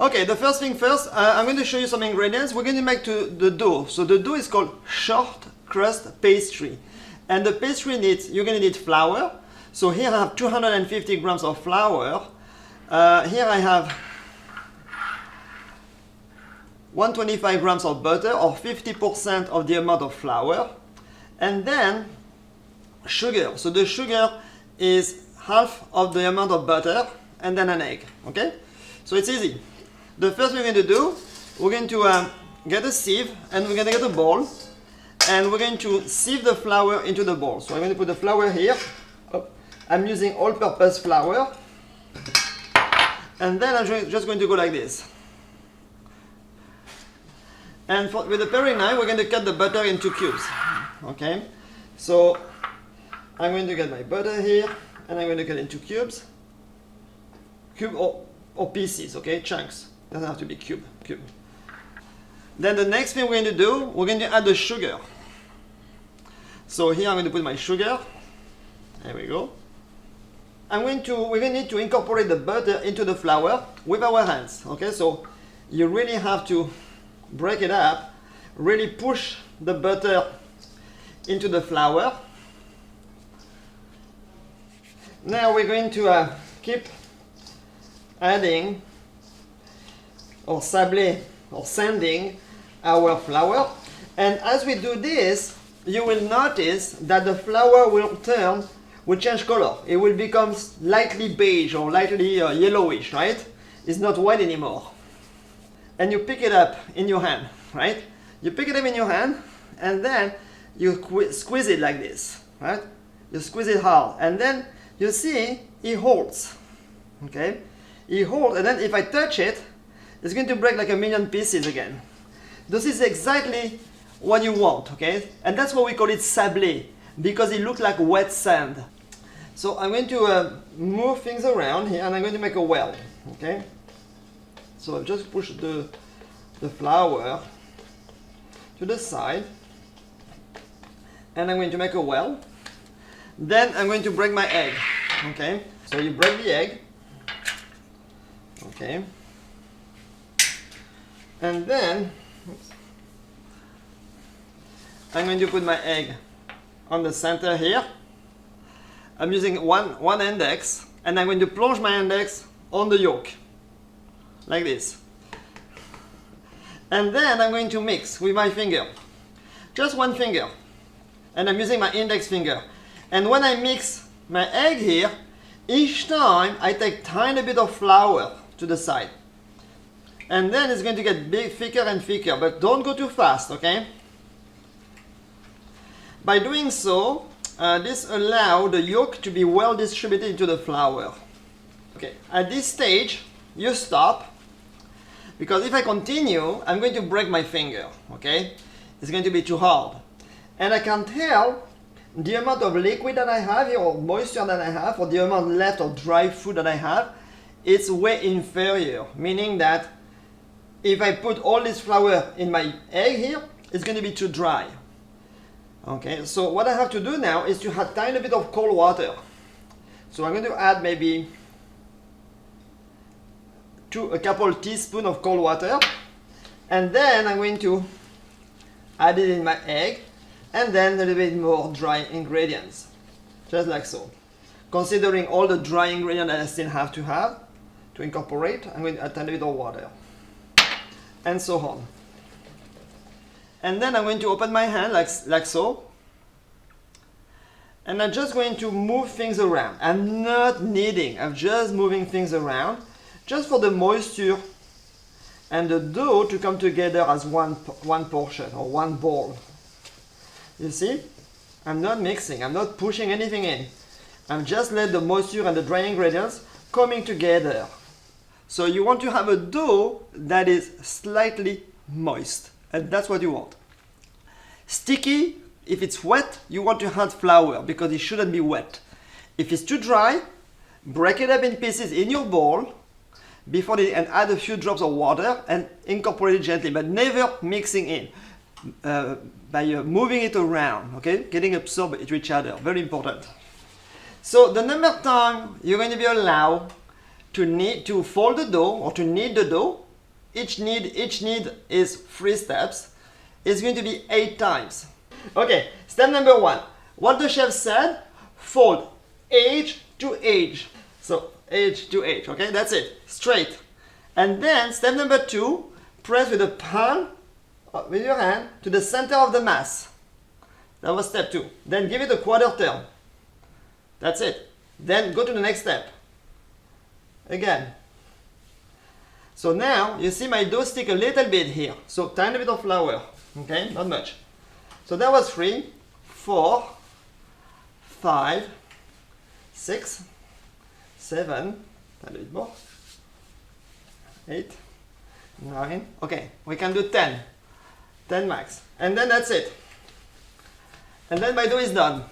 Okay, the first thing first, I'm going to show you some ingredients. We're going to make the dough. So the dough is called short crust pastry. And the pastry needs, you're going to need flour. So here I have 250 grams of flour. Here I have 125 grams of butter, or 50% of the amount of flour. And then sugar. So the sugar is half of the amount of butter, and then an egg. Okay? So it's easy. The first thing we're going to do, we're going to get a sieve, and we're going to get a bowl, and we're going to sieve the flour into the bowl. So I'm going to put the flour here. Oh, I'm using all-purpose flour, and then I'm just going to go like this. And with the paring knife, we're going to cut the butter into cubes. Okay, so I'm going to get my butter here, and I'm going to cut into cubes. Cube or pieces, okay, chunks. Doesn't have to be cube. Then the next thing we're going to do, we're going to add the sugar. So here I'm going to put my sugar. There we go. We're going to need to incorporate the butter into the flour with our hands. Okay, so you really have to break it up, really push the butter into the flour. Now we're going to keep adding or sabler or sanding our flour, and as we do this, you will notice that the flour will change color. It will become lightly beige or lightly yellowish, right? It's not white anymore. And you pick it up in your hand, right? You pick it up in your hand, and then you squeeze it like this, right? You squeeze it hard, and then you see it holds, okay? It holds, and then if I touch it, it's going to break like a million pieces again. This is exactly what you want, okay? And that's why we call it sablé, because it looks like wet sand. So I'm going to move things around here, and I'm going to make a well, okay? So I've just pushed the flour to the side, and I'm going to make a well. Then I'm going to break my egg, okay? So you break the egg, okay? And then I'm going to put my egg on the center here. I'm using one index, and I'm going to plunge my index on the yolk, like this. And then I'm going to mix with my finger, just one finger, and I'm using my index finger. And when I mix my egg here, each time I take tiny bit of flour to the side. And then it's going to get thicker and thicker, but don't go too fast, okay? By doing so, this allows the yolk to be well distributed into the flour. Okay, at this stage, you stop, because if I continue, I'm going to break my finger, okay? It's going to be too hard. And I can tell the amount of liquid that I have here, or moisture that I have, or the amount left of dry food that I have, it's way inferior, meaning that if I put all this flour in my egg here, it's going to be too dry. Okay, so what I have to do now is to add a tiny bit of cold water. So I'm going to add maybe a couple teaspoons of cold water, and then I'm going to add it in my egg, and then a little bit more dry ingredients, just like so. Considering all the dry ingredients that I still have to incorporate, I'm going to add a tiny bit of water, and so on. And then I'm going to open my hand like so, and I'm just going to move things around. I'm not kneading, I'm just moving things around, just for the moisture and the dough to come together as one portion or one ball. You see? I'm not mixing, I'm not pushing anything in. I'm just let the moisture and the dry ingredients coming together. So you want to have a dough that is slightly moist, and that's what you want. Sticky, if it's wet, you want to add flour because it shouldn't be wet. If it's too dry, break it up in pieces in your bowl and add a few drops of water and incorporate it gently, but never mixing in. By moving it around, okay? Getting absorbed into each other, very important. So the number of times you're going to be allowed to fold the dough or to knead the dough each need is 3 steps. It's going to be 8 times. Okay, step number 1. What the chef said, fold edge to edge. So edge to edge, okay, that's it, straight. And then step number 2, press with the palm, with your hand, to the center of the mass. That was step 2. Then give it a quarter turn. That's it. Then go to the next step. Again. So now you see my dough stick a little bit here. So tiny bit of flour. Okay, not much. So that was 3, 4, 5, 6, 7, a little bit more, 8, 9, okay, we can do 10 max, and then that's it. And then my dough is done.